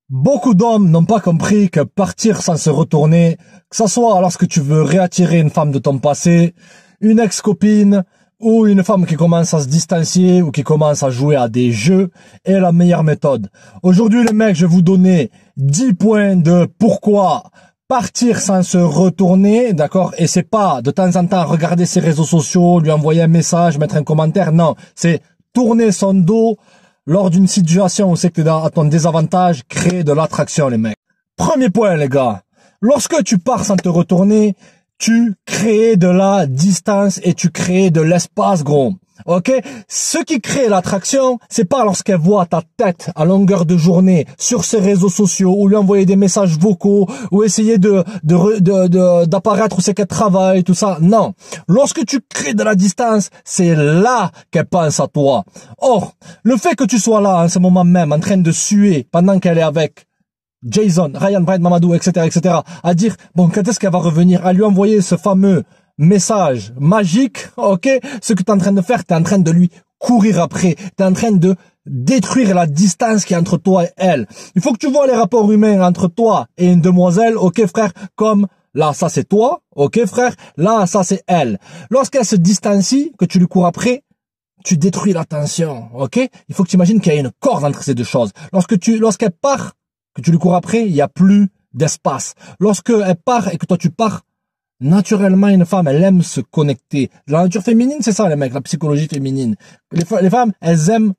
Beaucoup d'hommes n'ont pas compris que partir sans se retourner, que ce soit lorsque tu veux réattirer une femme de ton passé, une ex-copine ou une femme qui commence à se distancier ou qui commence à jouer à des jeux, est la meilleure méthode. Aujourd'hui les mecs, je vais vous donner 10 points de pourquoi partir sans se retourner, d'accord? Et c'est pas de temps en temps regarder ses réseaux sociaux, lui envoyer un message, mettre un commentaire, non, c'est tourner son dos lors d'une situation où c'est que t'es à ton désavantage, créer de l'attraction, les mecs. Premier point, les gars. Lorsque tu pars sans te retourner, tu crées de la distance et tu crées de l'espace, gros. Ok? Ce qui crée l'attraction, c'est pas lorsqu'elle voit ta tête à longueur de journée sur ses réseaux sociaux ou lui envoyer des messages vocaux ou essayer d'apparaître où c'est qu'elle travaille, tout ça. Non. Lorsque tu crées de la distance, c'est là qu'elle pense à toi. Or, le fait que tu sois là en ce moment même en train de suer pendant qu'elle est avec Jason, Ryan, Brian, Mamadou, etc., à dire, bon, quand est-ce qu'elle va revenir, à lui envoyer ce fameux message magique, ok? Ce que tu es en train de faire, tu es en train de lui courir après. Tu es en train de détruire la distance qui est entre toi et elle. Il faut que tu vois les rapports humains entre toi et une demoiselle, ok frère? Comme là, ça c'est toi, ok frère? Là, ça c'est elle. Lorsqu'elle se distancie, que tu lui cours après, tu détruis la tension, ok? Il faut que tu imagines qu'il y a une corde entre ces deux choses. Lorsqu'elle part, que tu lui cours après, il n'y a plus d'espace. Lorsqu'elle part et que toi tu pars, naturellement, une femme, elle aime se connecter. La nature féminine, c'est ça, les mecs, la psychologie féminine. Les femmes, elles aiment,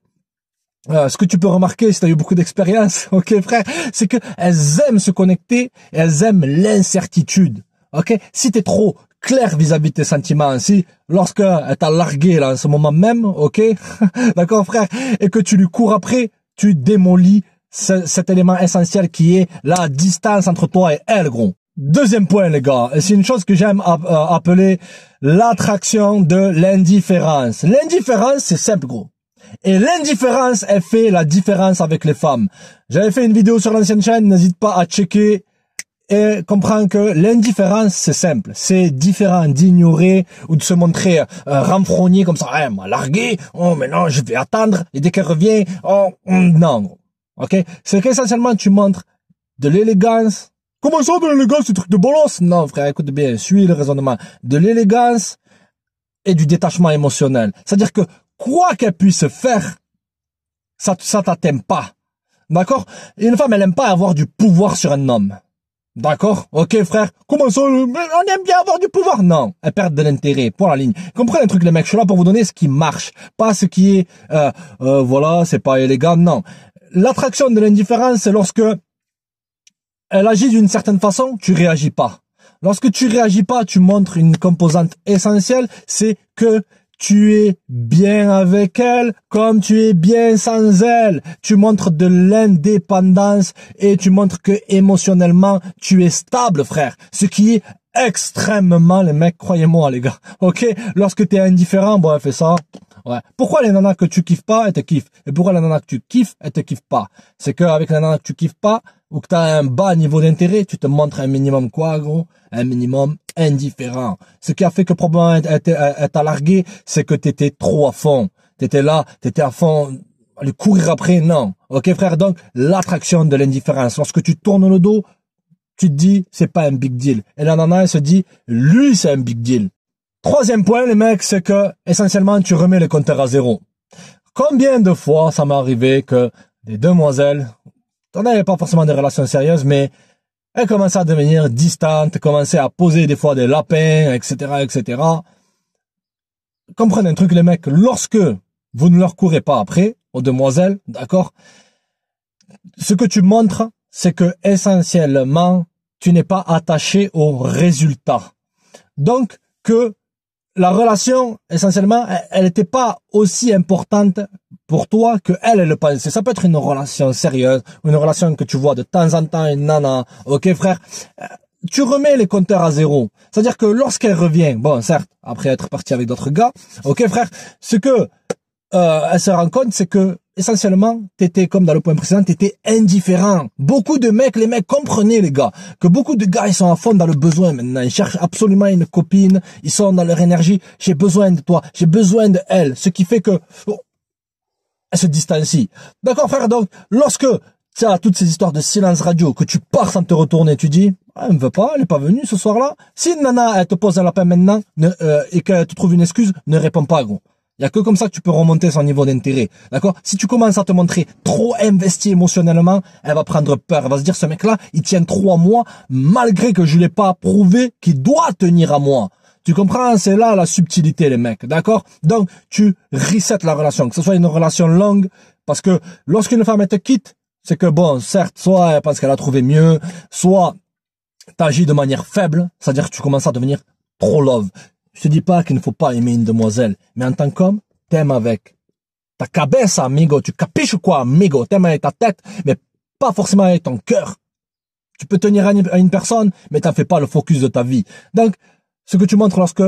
ce que tu peux remarquer si tu as eu beaucoup d'expérience, ok frère, c'est que elles aiment se connecter et elles aiment l'incertitude. Ok? Si t'es trop clair vis-à-vis de tes sentiments, si lorsqu'elle t'a largué là en ce moment même, ok, d'accord frère, et que tu lui cours après, tu démolis cet élément essentiel qui est la distance entre toi et elle, gros. Deuxième point, les gars, et c'est une chose que j'aime appeler l'attraction de l'indifférence. L'indifférence, c'est simple, gros. Et l'indifférence, elle fait la différence avec les femmes. J'avais fait une vidéo sur l'ancienne chaîne, n'hésite pas à checker et comprends que l'indifférence, c'est simple. C'est différent d'ignorer ou de se montrer renfrogné comme ça. Elle m'a largué, oh mais non, je vais attendre, et dès qu'elle revient, oh non. Ok? C'est qu'essentiellement, tu montres de l'élégance. Comment ça, de l'élégance, ce truc de bolos? Non, frère, écoute bien, suis le raisonnement. De l'élégance et du détachement émotionnel. C'est-à-dire que, quoi qu'elle puisse faire, ça t'atteint pas. D'accord? Une femme, elle aime pas avoir du pouvoir sur un homme. D'accord? Ok, frère? Comment ça? On aime bien avoir du pouvoir? Non. Elle perd de l'intérêt. Pour la ligne. Comprenez un truc, les mecs. Je suis là pour vous donner ce qui marche. Pas ce qui est, voilà, c'est pas élégant. Non. L'attraction de l'indifférence, c'est lorsque elle agit d'une certaine façon, tu réagis pas. Lorsque tu réagis pas, tu montres une composante essentielle, c'est que tu es bien avec elle comme tu es bien sans elle. Tu montres de l'indépendance et tu montres que émotionnellement, tu es stable, frère. Ce qui est extrêmement, les mecs, croyez-moi, les gars. Ok? Lorsque tu es indifférent, bon, elle fait ça. Ouais. Pourquoi les nanas que tu kiffes pas, elles te kiffent? Et pourquoi les nanas que tu kiffes, elles te kiffent pas? C'est qu'avec les nanas que tu kiffes pas, ou que t'as un bas niveau d'intérêt, tu te montres un minimum quoi, gros? Un minimum indifférent. Ce qui a fait que probablement elle t'a largué, c'est que t'étais trop à fond. T'étais là, t'étais à fond, aller courir après, non. Ok, frère? Donc, l'attraction de l'indifférence. Lorsque tu tournes le dos, tu te dis, c'est pas un big deal. Et la nana, elle se dit, lui, c'est un big deal. Troisième point, les mecs, c'est que, essentiellement, tu remets le compteur à zéro. Combien de fois ça m'est arrivé que des demoiselles, on n'avait pas forcément des relations sérieuses, mais elles commençaient à devenir distantes, commençaient à poser des fois des lapins, etc. Comprenez un truc, les mecs, lorsque vous ne leur courez pas après, aux demoiselles, d'accord, ce que tu montres, c'est que, essentiellement, tu n'es pas attaché au résultat. Donc, que la relation, essentiellement, elle n'était pas aussi importante pour toi que elle le pensait. Ça peut être une relation sérieuse, une relation que tu vois de temps en temps, une nana, ok frère, tu remets les compteurs à zéro. C'est-à-dire que lorsqu'elle revient, bon certes, après être partie avec d'autres gars, ok frère, ce que elle se rend compte, c'est que essentiellement, t'étais comme dans le point précédent, t'étais indifférent. Beaucoup de mecs, les mecs, comprenez les gars, que beaucoup de gars, ils sont à fond dans le besoin maintenant. Ils cherchent absolument une copine, ils sont dans leur énergie. J'ai besoin de toi, j'ai besoin de elle. Ce qui fait que elle se distancie. D'accord frère, donc lorsque as toutes ces histoires de silence radio, que tu pars sans te retourner, tu dis, ah, elle me veut pas, elle est pas venue ce soir-là. Si une nana, elle te pose un lapin maintenant, et qu'elle te trouve une excuse, ne réponds pas, gros. Il y a que comme ça que tu peux remonter son niveau d'intérêt. D'accord? Si tu commences à te montrer trop investi émotionnellement, elle va prendre peur. Elle va se dire, ce mec-là, il tient trop à moi, malgré que je l'ai pas prouvé qu'il doit tenir à moi. Tu comprends? C'est là la subtilité, les mecs. D'accord? Donc, tu resets la relation. Que ce soit une relation longue, parce que lorsqu'une femme, elle te quitte, c'est que bon, certes, soit elle pense qu'elle a trouvé mieux, soit t'agis de manière faible, c'est-à-dire que tu commences à devenir trop love. Je te dis pas qu'il ne faut pas aimer une demoiselle, mais en tant qu'homme, t'aimes avec ta cabeza, amigo. Tu capiches quoi, amigo? T'aimes avec ta tête, mais pas forcément avec ton cœur. Tu peux tenir à une personne, mais t'en fais pas le focus de ta vie. Donc, ce que tu montres lorsque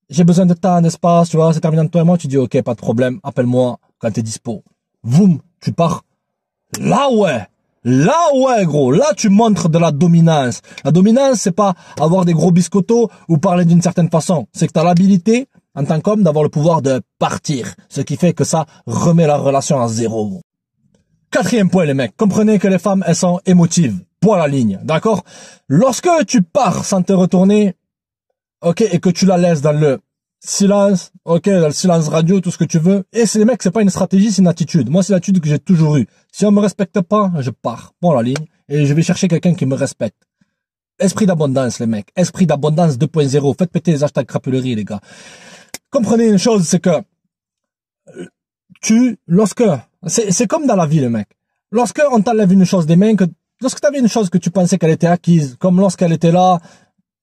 j'ai besoin de temps, d'espace, tu vois, c'est terminé entre toi et moi, tu dis ok, pas de problème, appelle-moi quand t'es dispo. Voum, tu pars. Là ouais, gros, là tu montres de la dominance. La dominance, c'est pas avoir des gros biscottos ou parler d'une certaine façon. C'est que tu as l'habilité, en tant qu'homme, d'avoir le pouvoir de partir. Ce qui fait que ça remet la relation à zéro, gros. Quatrième point, les mecs. Comprenez que les femmes, elles sont émotives. Point à la ligne, d'accord? Lorsque tu pars sans te retourner, ok, et que tu la laisses dans le silence, ok, dans le silence radio, tout ce que tu veux. Et c'est les mecs, c'est pas une stratégie, c'est une attitude. Moi, c'est l'attitude que j'ai toujours eue. Si on me respecte pas, je pars. Bon, la ligne. Et je vais chercher quelqu'un qui me respecte. Esprit d'abondance, les mecs. Esprit d'abondance 2.0. Faites péter les hashtags crapulerie, les gars. Comprenez une chose, c'est que c'est comme dans la vie, les mecs. Lorsque on t'enlève une chose des mains, lorsque t'avais une chose que tu pensais qu'elle était acquise, comme lorsqu'elle était là,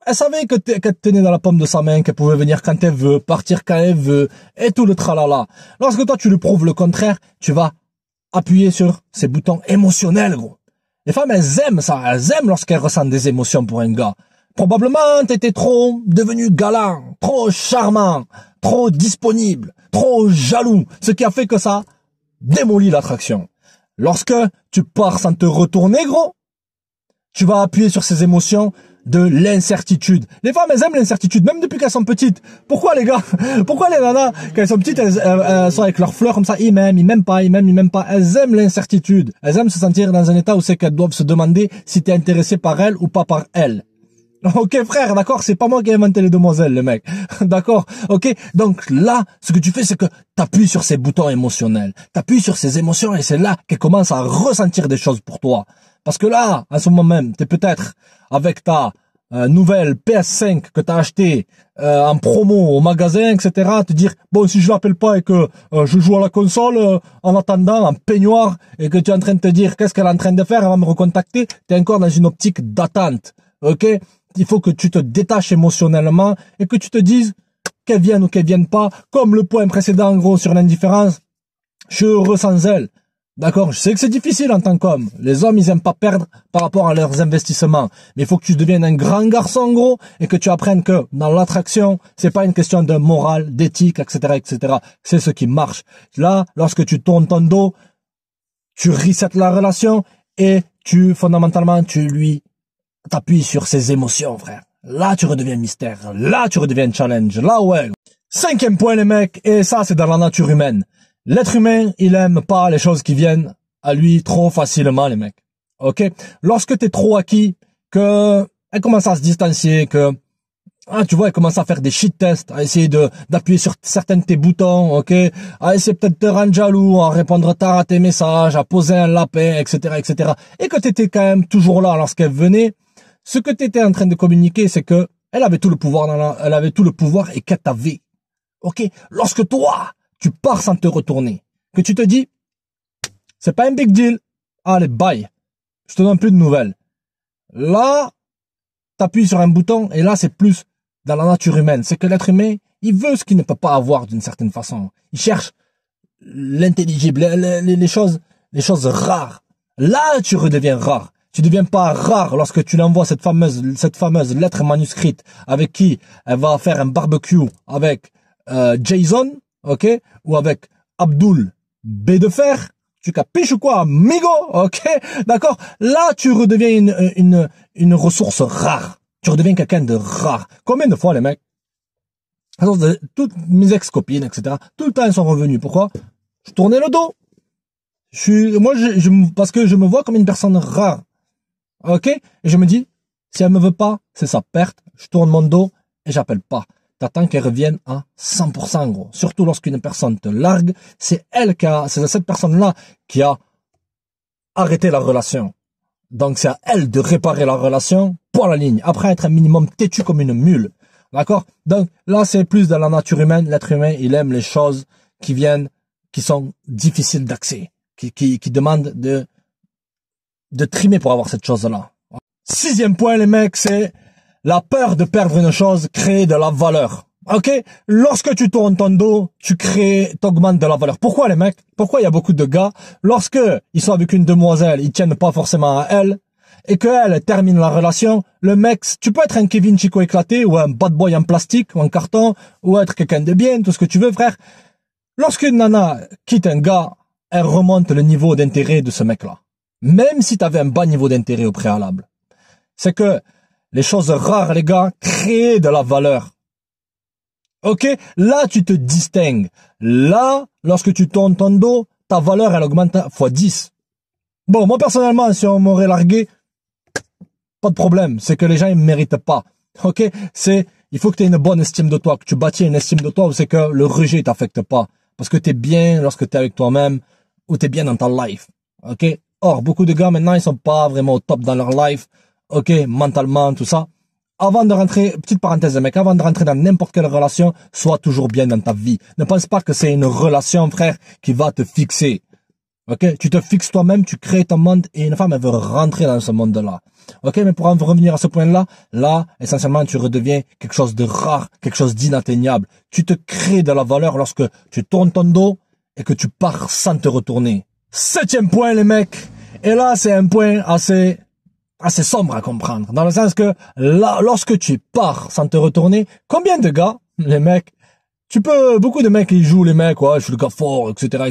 elle savait qu'elle tenait dans la paume de sa main, qu'elle pouvait venir quand elle veut, partir quand elle veut, et tout le tralala. Lorsque toi tu lui prouves le contraire, tu vas appuyer sur ces boutons émotionnels, gros. Les femmes, elles aiment ça, elles aiment lorsqu'elles ressentent des émotions pour un gars. Probablement, t'étais trop devenu galant, trop charmant, trop disponible, trop jaloux, ce qui a fait que ça démolit l'attraction. Lorsque tu pars sans te retourner, gros, tu vas appuyer sur ces émotions de l'incertitude. Les femmes, elles aiment l'incertitude, même depuis qu'elles sont petites. Pourquoi, les gars? Pourquoi les nanas, quand elles sont petites, elles sont avec leurs fleurs comme ça, ils m'aiment pas. Elles aiment l'incertitude. Elles aiment se sentir dans un état où c'est qu'elles doivent se demander si t'es intéressé par elles ou pas par elles. Ok, frère, d'accord, c'est pas moi qui ai inventé les demoiselles, le mec. D'accord? Ok? Donc là, ce que tu fais, c'est que t'appuies sur ces boutons émotionnels. T'appuies sur ces émotions et c'est là qu'elles commencent à ressentir des choses pour toi. Parce que là, à ce moment même, t'es peut-être avec ta nouvelle PS5 que t'as acheté en promo au magasin, etc. Te dire, bon, si je l'appelle pas et que je joue à la console en attendant, en peignoir, et que tu es en train de te dire, qu'est-ce qu'elle est en train de faire, elle va me recontacter, t'es encore dans une optique d'attente. Ok? Il faut que tu te détaches émotionnellement et que tu te dises qu'elle vienne ou qu'elle vienne pas. Comme le point précédent, en gros, sur l'indifférence, je suis heureux sans elle. D'accord? Je sais que c'est difficile en tant qu'homme. Les hommes, ils aiment pas perdre par rapport à leurs investissements. Mais il faut que tu deviennes un grand garçon, gros, et que tu apprennes que dans l'attraction, c'est pas une question de morale, d'éthique, etc., etc. C'est ce qui marche. Là, lorsque tu tournes ton dos, tu resets la relation et fondamentalement, tu lui t'appuies sur ses émotions, frère. Là, tu redeviens mystère. Là, tu redeviens challenge. Là, ouais. Cinquième point, les mecs, et ça, c'est dans la nature humaine. L'être humain, il aime pas les choses qui viennent à lui trop facilement, les mecs. Ok? Lorsque t'es trop acquis, que elle commence à se distancier, que tu vois, elle commence à faire des shit tests, à essayer d'appuyer sur certains de tes boutons, ok? À essayer peut-être de te rendre jaloux, à répondre tard à tes messages, à poser un lapin, etc., etc. Et que t'étais quand même toujours là lorsqu'elle venait. Ce que t'étais en train de communiquer, c'est que elle avait tout le pouvoir elle avait tout le pouvoir et qu'elle t'avait. Ok? Lorsque toi, tu pars sans te retourner, que tu te dis, c'est pas un big deal. Allez, bye. Je te donne plus de nouvelles. Là, t'appuies sur un bouton et là, c'est plus dans la nature humaine. C'est que l'être humain, il veut ce qu'il ne peut pas avoir d'une certaine façon. Il cherche l'intelligible, les choses rares. Là, tu redeviens rare. Tu deviens pas rare lorsque tu l'envoies cette fameuse lettre manuscrite avec qui elle va faire un barbecue avec Jason, ok, ou avec Abdul B de fer. Tu capiches ou quoi, amigo, ok, d'accord. Là, tu redeviens une ressource rare. Tu redeviens quelqu'un de rare. Combien de fois, les mecs, toutes mes ex-copines, etc., tout le temps, elles sont revenues. Pourquoi? Je tournais le dos. Parce que je me vois comme une personne rare. Ok? Et je me dis, si elle me veut pas, c'est sa perte. Je tourne mon dos et j'appelle pas. T'attends qu'elle revienne à 100%, gros. Surtout lorsqu'une personne te largue, c'est cette personne-là qui a arrêté la relation. Donc c'est à elle de réparer la relation pour la ligne. Après être un minimum têtu comme une mule. D'accord? Donc là, c'est plus dans la nature humaine. L'être humain, il aime les choses qui sont difficiles d'accès. Qui demandent de trimer pour avoir cette chose-là. 6e point, les mecs, c'est la peur de perdre une chose crée de la valeur. Ok? Lorsque tu tournes ton dos, t'augmentes de la valeur. Pourquoi, les mecs? Pourquoi il y a beaucoup de gars, lorsque ils sont avec une demoiselle, ils tiennent pas forcément à elle, et qu'elle termine la relation, le mec, tu peux être un Kevin Chico éclaté, ou un bad boy en plastique, ou en carton, ou être quelqu'un de bien, tout ce que tu veux, frère. Lorsqu'une nana quitte un gars, elle remonte le niveau d'intérêt de ce mec-là. Même si tu avais un bas niveau d'intérêt au préalable. C'est que les choses rares, les gars, créent de la valeur. Ok? Là, tu te distingues. Là, lorsque tu tournes ton dos, ta valeur, elle augmente fois 10. Bon, moi, personnellement, si on m'aurait largué, pas de problème. C'est que les gens, ils me méritent pas. Ok? Il faut que tu aies une bonne estime de toi, que tu bâtis une estime de toi où c'est que le rejet t'affecte pas. Parce que tu es bien lorsque tu es avec toi-même, ou tu es bien dans ta life. Ok? Or, beaucoup de gars, maintenant, ils sont pas vraiment au top dans leur life. Ok? Mentalement, tout ça. Avant de rentrer, petite parenthèse, mec, avant de rentrer dans n'importe quelle relation, sois toujours bien dans ta vie. Ne pense pas que c'est une relation, frère, qui va te fixer. Ok? Tu te fixes toi-même, tu crées ton monde, et une femme, elle veut rentrer dans ce monde-là. Ok? Mais pour en revenir à ce point-là, là, essentiellement, tu redeviens quelque chose de rare, quelque chose d'inatteignable. Tu te crées de la valeur lorsque tu tournes ton dos et que tu pars sans te retourner. 7e point, les mecs. Et là, c'est un point assez sombre à comprendre. Dans le sens que, là, lorsque tu pars sans te retourner, combien de gars, les mecs, beaucoup de mecs, ils jouent les mecs, ouais, je suis le gars fort, etc.,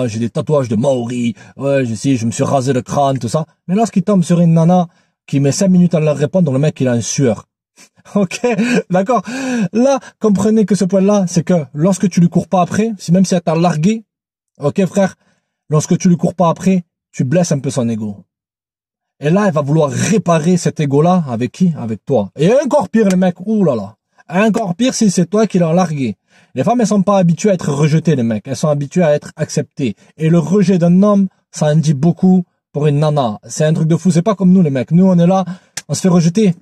j'ai des tatouages de Maori, ouais, je me suis rasé le crâne, tout ça. Mais lorsqu'ils tombent sur une nana qui met 5 minutes à leur répondre, le mec, il a un sueur. Ok, d'accord. Là, comprenez que ce point-là, c'est que lorsque tu lui cours pas après, même si elle t'a largué, ok, frère, lorsque tu lui cours pas après, tu blesses un peu son ego. Et là, elle va vouloir réparer cet ego-là avec qui? Avec toi. Et encore pire, les mecs, oulala. Encore pire si c'est toi qui l'as largué. Les femmes, elles sont pas habituées à être rejetées, les mecs. Elles sont habituées à être acceptées. Et le rejet d'un homme, ça en dit beaucoup pour une nana. C'est un truc de fou. C'est pas comme nous, les mecs. Nous, on est là, on se fait rejeter.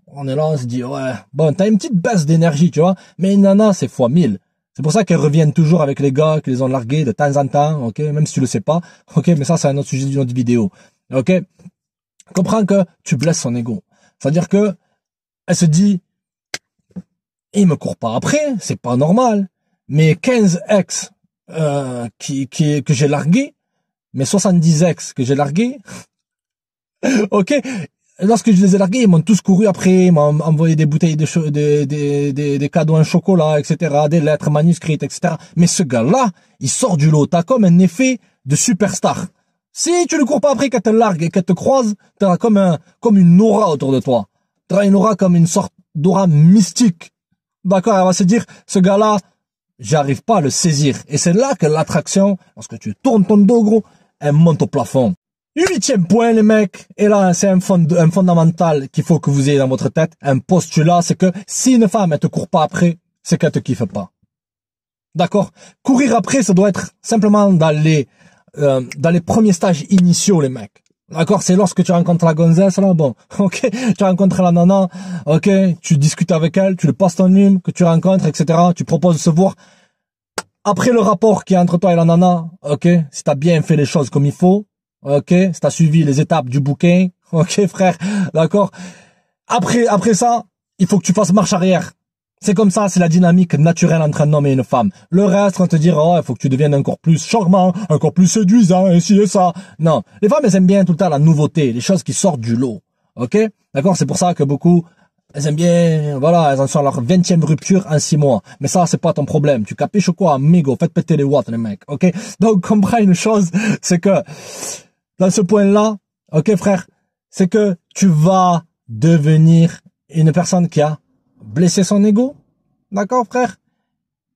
On est là, on se dit, ouais, bon, t'as une petite baisse d'énergie, tu vois. Mais une nana, c'est fois 1000. C'est pour ça qu'elles reviennent toujours avec les gars qui les ont largués de temps en temps, ok? Même si tu le sais pas. Ok, mais ça, c'est un autre sujet d'une autre vidéo. Ok? Comprends que tu blesses son ego. C'est-à-dire que, elle se dit, il me court pas après, c'est pas normal. Mes 15 ex, que j'ai largués, mes 70 ex que j'ai largués, ok, lorsque je les ai largués, ils m'ont tous couru après, ils m'ont envoyé des bouteilles des cadeaux en chocolat, etc., des lettres manuscrites, etc. Mais ce gars-là, il sort du lot. T'as comme un effet de superstar. Si tu ne cours pas après qu'elle te largue et qu'elle te croise, t'auras comme une aura autour de toi. T'auras une aura comme une sorte d'aura mystique. D'accord, elle va se dire, ce gars-là, j'arrive pas à le saisir. Et c'est là que l'attraction, lorsque tu tournes ton dos, gros, elle monte au plafond. 8e point, les mecs. Et là, c'est un fondamental qu'il faut que vous ayez dans votre tête. Un postulat, c'est que si une femme, elle te court pas après, c'est qu'elle te kiffe pas. D'accord? Courir après, ça doit être simplement dans les premiers stages initiaux, les mecs. D'accord? C'est lorsque tu rencontres la gonzesse, là, bon, ok, tu rencontres la nana, ok, tu discutes avec elle, tu lui passes ton numéro, que tu rencontres, etc., tu proposes de se voir. Après le rapport qui est entre toi et la nana, ok, si t'as bien fait les choses comme il faut, ok, si t'as suivi les étapes du bouquin, ok, frère, d'accord? Après ça, il faut que tu fasses marche arrière. C'est comme ça, c'est la dynamique naturelle entre un homme et une femme. Le reste, on te dira, oh, il faut que tu deviennes encore plus charmant, encore plus séduisant, et ci et ça. Non. Les femmes, elles aiment bien tout le temps la nouveauté, les choses qui sortent du lot. Ok? D'accord? C'est pour ça que beaucoup, elles aiment bien, voilà, elles en sont à leur 20e rupture en 6 mois. Mais ça, c'est pas ton problème. Tu capiches ou quoi, amigo? Faites péter les watts, les mecs. Ok? Donc, comprends une chose, c'est que, dans ce point-là, ok, frère, c'est que tu vas devenir une personne qui a blessé son ego, d'accord, frère,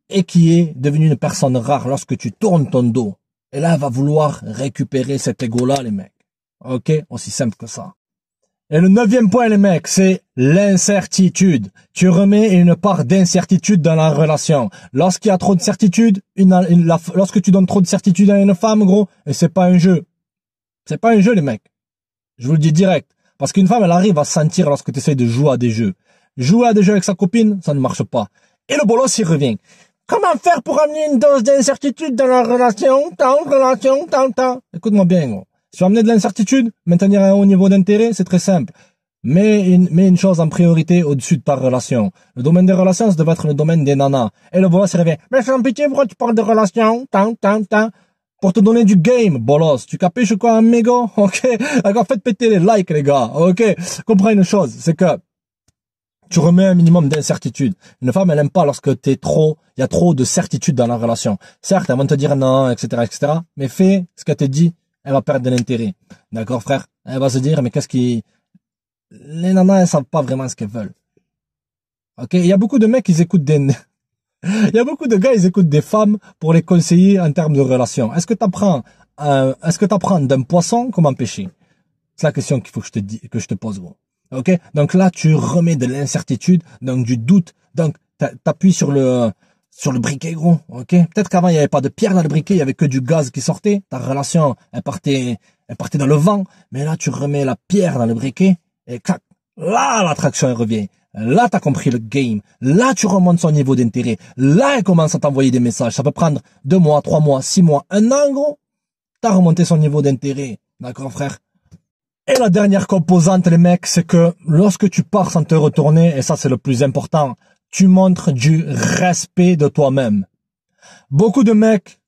et qui est devenu une personne rare lorsque tu tournes ton dos Et là, elle va vouloir récupérer cet ego-là, les mecs. Ok? Aussi simple que ça. Et le 9e point, les mecs, c'est l'incertitude. Tu remets une part d'incertitude dans la relation. Lorsqu'il y a trop de certitude, lorsque tu donnes trop de certitude à une femme, gros, et c'est pas un jeu. C'est pas un jeu, les mecs. Je vous le dis direct. Parce qu'une femme, elle arrive à sentir lorsque tu essaies de jouer à des jeux. Jouer à des jeux avec sa copine, ça ne marche pas. Et le bolos, il revient. Comment faire pour amener une dose d'incertitude dans la relation, Écoute-moi bien, gros. Si tu veux amener de l'incertitude, maintenir un haut niveau d'intérêt, c'est très simple. Mets une chose en priorité au-dessus de ta relation. Le domaine des relations, ça devrait être le domaine des nanas. Et le bolos, il revient. Mais sans pitié, pourquoi tu parles de relations, pour te donner du game, bolos. Tu capiches ou quoi, amigo? Ok? D'accord, faites péter les likes, les gars. Ok? Comprends une chose, c'est que tu remets un minimum d'incertitude. Une femme, elle aime pas lorsque il y a trop de certitude dans la relation. Certes, elle va te dire non, etc. Mais fais ce qu'elle te dit, elle va perdre de l'intérêt. D'accord, frère? Elle va se dire, mais les nanas, elles savent pas vraiment ce qu'elles veulent. Ok? Il y a beaucoup de mecs, ils écoutent il y a beaucoup de gars, ils écoutent des femmes pour les conseiller en termes de relation. Est-ce que t'apprends d'un poisson comment pêcher? C'est la question qu'il faut que je te pose, gros. Ok? Donc là, tu remets de l'incertitude, donc du doute, donc t'appuies sur le briquet, gros. Ok? Peut-être qu'avant, il n'y avait pas de pierre dans le briquet, il y avait que du gaz qui sortait. Ta relation, elle partait dans le vent. Mais là, tu remets la pierre dans le briquet et clac, là, l'attraction, elle revient. Là, t'as compris le game. Là, tu remontes son niveau d'intérêt. Là, elle commence à t'envoyer des messages. Ça peut prendre 2 mois, 3 mois, 6 mois, 1 an, gros. T'as remonté son niveau d'intérêt. D'accord, frère? Et la dernière composante, les mecs, c'est que lorsque tu pars sans te retourner, et ça, c'est le plus important, tu montres du respect de toi-même. Beaucoup de mecs,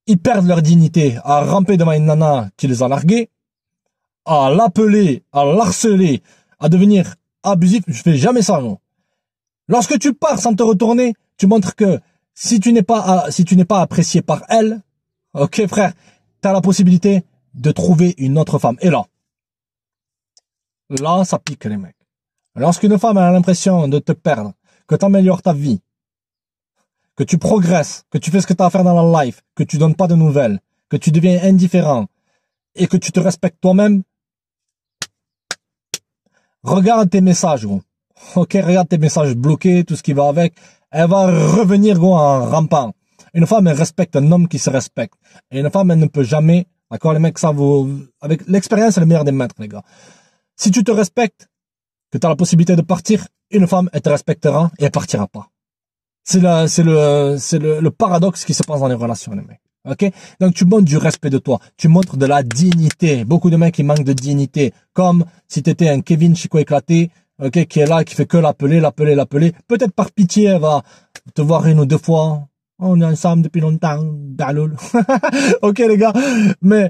ils perdent leur dignité à ramper devant une nana qui les a largués, à l'appeler, à l'harceler, à devenir abusif. Je fais jamais ça, non. Lorsque tu pars sans te retourner, tu montres que si tu n'es pas apprécié par elle, ok frère, t'as la possibilité de trouver une autre femme. Et là, ça pique les mecs. Lorsqu'une femme a l'impression de te perdre, que tu améliores ta vie, que tu progresses, que tu fais ce que tu as à faire dans la life, que tu donnes pas de nouvelles, que tu deviens indifférent et que tu te respectes toi-même, regarde tes messages, gros. Ok, regarde tes messages bloqués, tout ce qui va avec. Elle va revenir, gros, en rampant. Une femme, elle respecte un homme qui se respecte. Et une femme, elle ne peut jamais, d'accord, les mecs, avec l'expérience, c'est le meilleur des maîtres, les gars. Si tu te respectes, que tu as la possibilité de partir, une femme, elle te respectera et elle partira pas. C'est le paradoxe qui se passe dans les relations, les mecs. Ok? Donc, tu montres du respect de toi. Tu montres de la dignité. Beaucoup de mecs, qui manquent de dignité. Comme si t'étais un Kevin Chico éclaté, ok, qui est là, qui fait que l'appeler. Peut-être par pitié, elle va te voir 1 ou 2 fois. On est ensemble depuis longtemps. Daloul. Ok, les gars. Mais,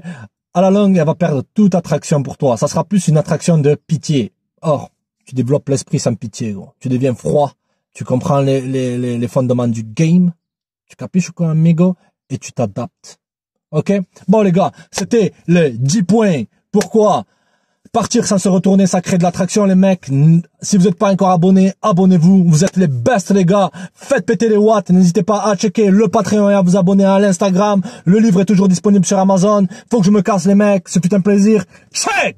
à la longue, elle va perdre toute attraction pour toi. Ça sera plus une attraction de pitié. Or, tu développes l'esprit sans pitié, gros. Tu deviens froid. Tu comprends les fondements du game. Tu capiches quoi, amigo? Et tu t'adaptes. Ok? Bon, les gars, c'était les 10 points. Pourquoi partir sans se retourner, ça crée de l'attraction, les mecs. Si vous n'êtes pas encore abonné, abonnez-vous. Vous êtes les best, les gars. Faites péter les watts. N'hésitez pas à checker le Patreon et à vous abonner à l'Instagram. Le livre est toujours disponible sur Amazon. Faut que je me casse, les mecs. Ce fut un plaisir. Check!